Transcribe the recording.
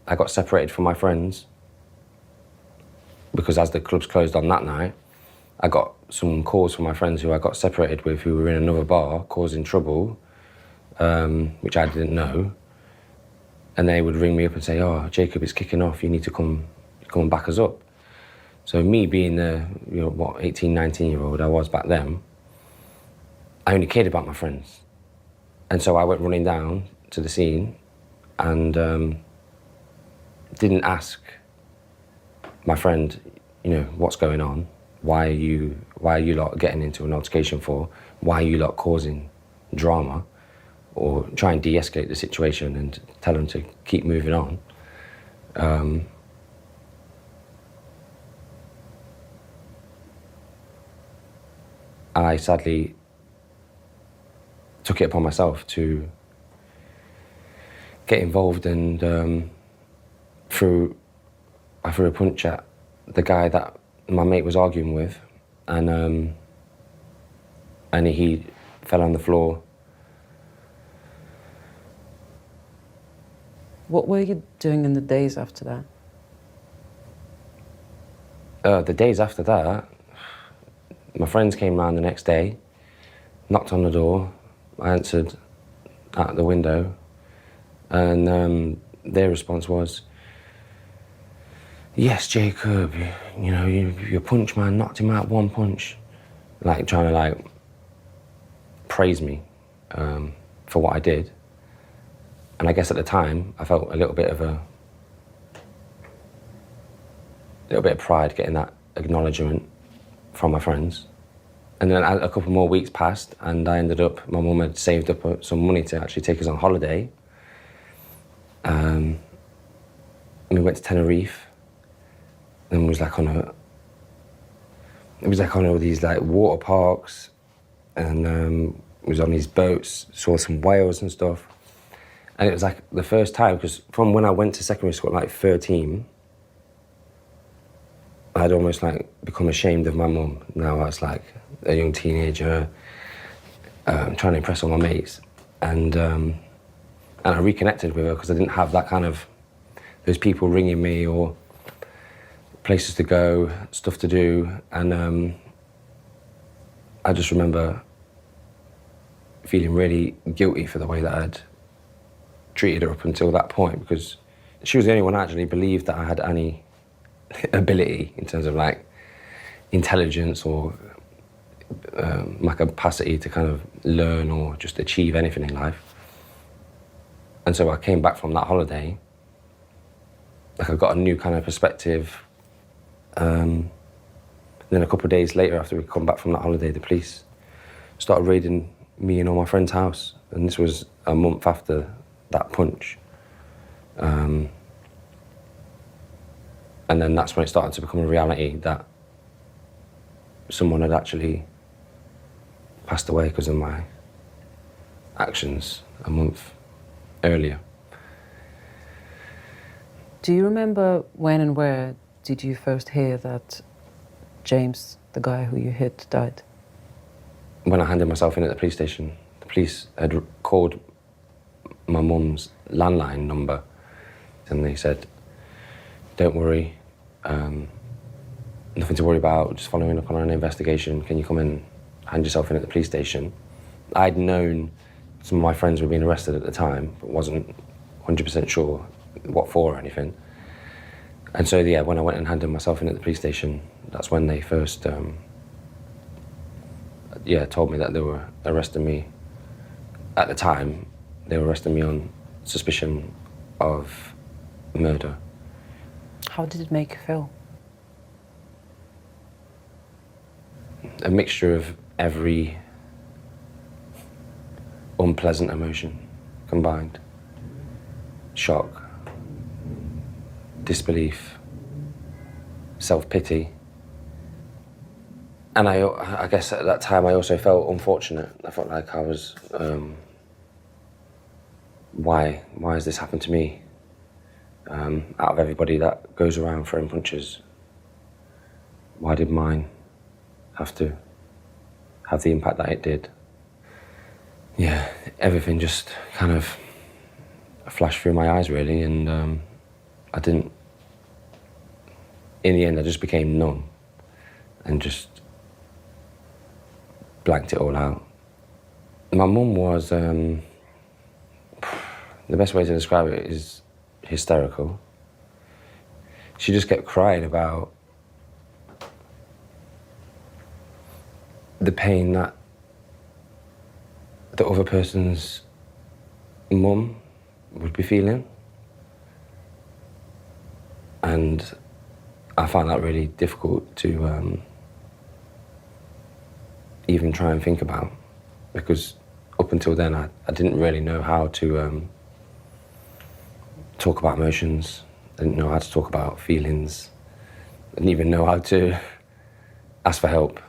I got separated from my friends because as the clubs closed on that night, I got some calls from my friends who I got separated with who were in another bar causing trouble, which I didn't know. And they would ring me up and say, oh, Jacob, it's kicking off, you need to come and back us up. So me being the, 18, 19-year-old I was back then, I only cared about my friends. And so I went running down to the scene and didn't ask my friend, what's going on? Why are you lot getting into an altercation for? Why are you lot causing drama? Or try and de-escalate the situation and tell them to keep moving on. I sadly took it upon myself to get involved and I threw a punch at the guy that my mate was arguing with, and he fell on the floor. What were you doing in the days after that? The days after that, my friends came round the next day, knocked on the door, I answered at the window, and their response was, yes, Jacob, your punch man knocked him out one punch. Like, trying to, praise me for what I did. And I guess at the time, I felt a little bit of pride getting that acknowledgement from my friends. And then a couple more weeks passed and I ended up, my mum had saved up some money to actually take us on holiday. And we went to Tenerife and it was like on all these water parks, and it was on these boats, saw some whales and stuff. And it was like the first time, because from when I went to secondary school at 13, I'd almost become ashamed of my mum. Now I was a young teenager, trying to impress all my mates. And I reconnected with her because I didn't have that those people ringing me or places to go, stuff to do. And I just remember feeling really guilty for the way that I'd treated her up until that point, because she was the only one I actually believed that I had any ability in terms of intelligence or my capacity to learn or just achieve anything in life. And so I came back from that holiday, I got a new perspective. Then a couple of days later, after we come back from that holiday, the police started raiding me and all my friends' house. And this was a month after that punch. And then that's when it started to become a reality that someone had actually passed away because of my actions a month earlier. Do you remember when and where did you first hear that James, the guy who you hit, died? When I handed myself in at the police station, the police had called my mum's landline number and they said, don't worry, nothing to worry about, just following up on an investigation, can you come and hand yourself in at the police station? I'd known some of my friends were being arrested at the time, but wasn't 100% sure what for or anything. And so, yeah, when I went and handed myself in at the police station, that's when they first, told me that they were arresting me. At the time, they were arresting me on suspicion of murder. How did it make you feel? A mixture of every unpleasant emotion combined. Shock, disbelief, self-pity. And I guess at that time I also felt unfortunate. I felt like I was, why has this happened to me? Out of everybody that goes around throwing punches, why did mine have to have the impact that it did? Yeah, everything just kind of flashed through my eyes really, and I didn't. In the end, I just became numb and just blanked it all out. My mum was, the best way to describe it is hysterical. She just kept crying about the pain that the other person's mum would be feeling. And I found that really difficult to even try and think about, because up until then I didn't really know how to talk about emotions. I didn't know how to talk about feelings. I didn't even know how to ask for help.